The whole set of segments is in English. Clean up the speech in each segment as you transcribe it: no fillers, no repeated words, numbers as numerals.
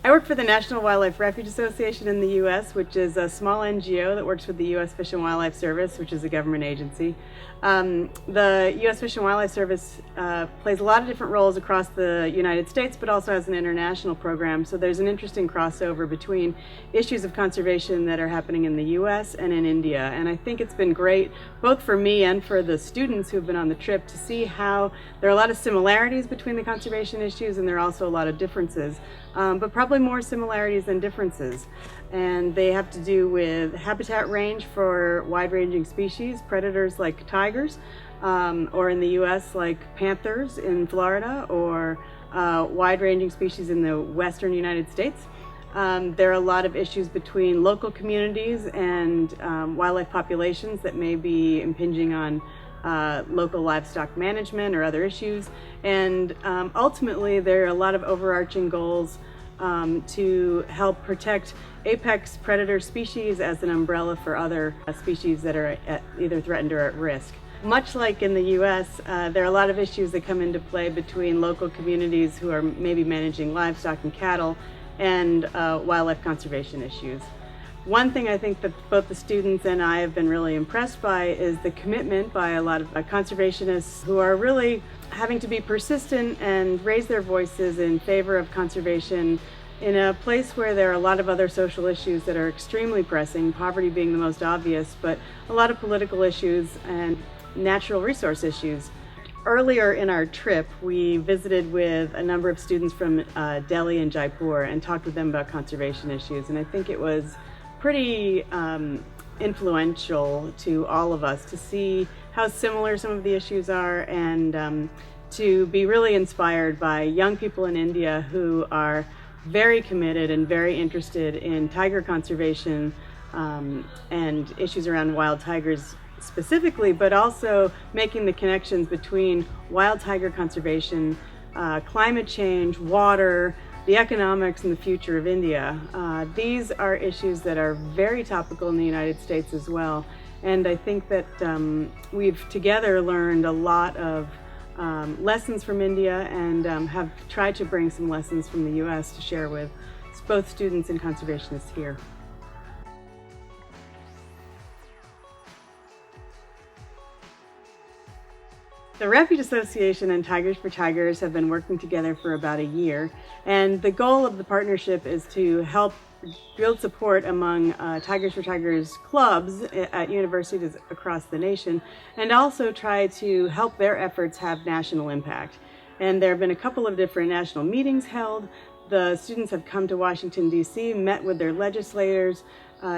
I work for the National Wildlife Refuge Association in the U.S., which is a small NGO that works with the U.S. Fish and Wildlife Service, which is a government agency. The U.S. Fish and Wildlife Service plays a lot of different roles across the United States, but also has an international program. So there's an interesting crossover between issues of conservation that are happening in the U.S. and in India. And I think it's been great, both for me and for the students who've been on the trip, to see how there are a lot of similarities between the conservation issues, and there are also a lot of differences, but probably more similarities than differences. And they have to do with habitat range for wide-ranging species, predators like tigers, or in the US like panthers in Florida, or wide-ranging species in the western United States. There are a lot of issues between local communities and wildlife populations that may be impinging on local livestock management or other issues. And ultimately, there are a lot of overarching goals to help protect apex predator species as an umbrella for other species that are either threatened or at risk. Much like in the US, there are a lot of issues that come into play between local communities who are maybe managing livestock and cattle and wildlife conservation issues. One thing I think that both the students and I have been really impressed by is the commitment by a lot of conservationists who are really having to be persistent and raise their voices in favor of conservation in a place where there are a lot of other social issues that are extremely pressing, poverty being the most obvious, but a lot of political issues and natural resource issues. Earlier in our trip, we visited with a number of students from Delhi and Jaipur and talked with them about conservation issues, and I think it was pretty influential to all of us to see how similar some of the issues are, and to be really inspired by young people in India who are very committed and very interested in tiger conservation and issues around wild tigers specifically, but also making the connections between wild tiger conservation, climate change, water, the economics, and the future of India. These are issues that are very topical in the United States as well. And I think that we've together learned a lot of lessons from India, and have tried to bring some lessons from the US to share with both students and conservationists here. The Refuge Association and Tigers for Tigers have been working together for about a year, and the goal of the partnership is to help build support among Tigers for Tigers clubs at universities across the nation, and also try to help their efforts have national impact. And there have been a couple of different national meetings held. The students have come to Washington, D.C., met with their legislators,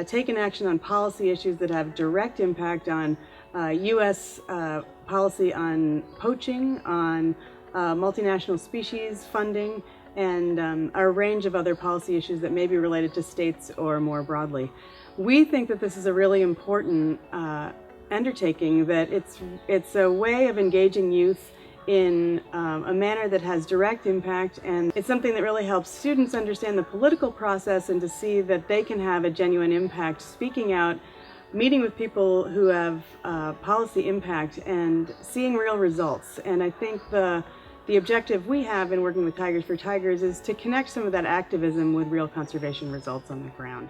taken action on policy issues that have direct impact on U.S. policy on poaching, on multinational species funding, and a range of other policy issues that may be related to states or more broadly. We think that this is a really important undertaking, that it's a way of engaging youth in a manner that has direct impact, and it's something that really helps students understand the political process and to see that they can have a genuine impact speaking out, meeting with people who have policy impact, and seeing real results. And I think the objective we have in working with Tigers for Tigers is to connect some of that activism with real conservation results on the ground.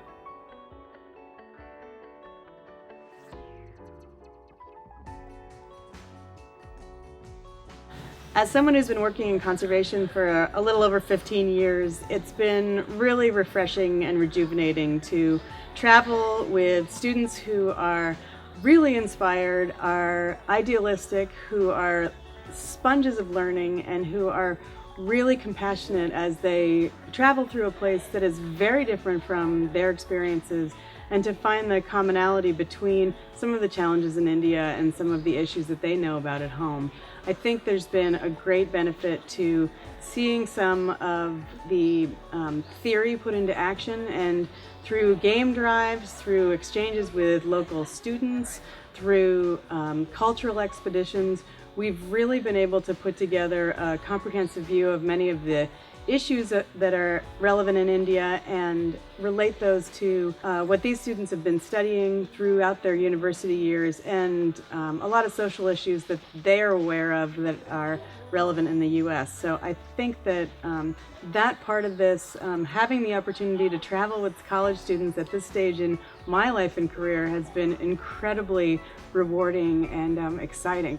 As someone who's been working in conservation for a little over 15 years, it's been really refreshing and rejuvenating to travel with students who are really inspired, are idealistic, who are sponges of learning, and who are really compassionate as they travel through a place that is very different from their experiences, and to find the commonality between some of the challenges in India and some of the issues that they know about at home. I think there's been a great benefit to seeing some of the theory put into action, and through game drives, through exchanges with local students, through cultural expeditions, we've really been able to put together a comprehensive view of many of the issues that are relevant in India and relate those to what these students have been studying throughout their university years, and a lot of social issues that they're aware of that are relevant in the US. So I think that that part of this, having the opportunity to travel with college students at this stage in my life and career, has been incredibly rewarding and exciting.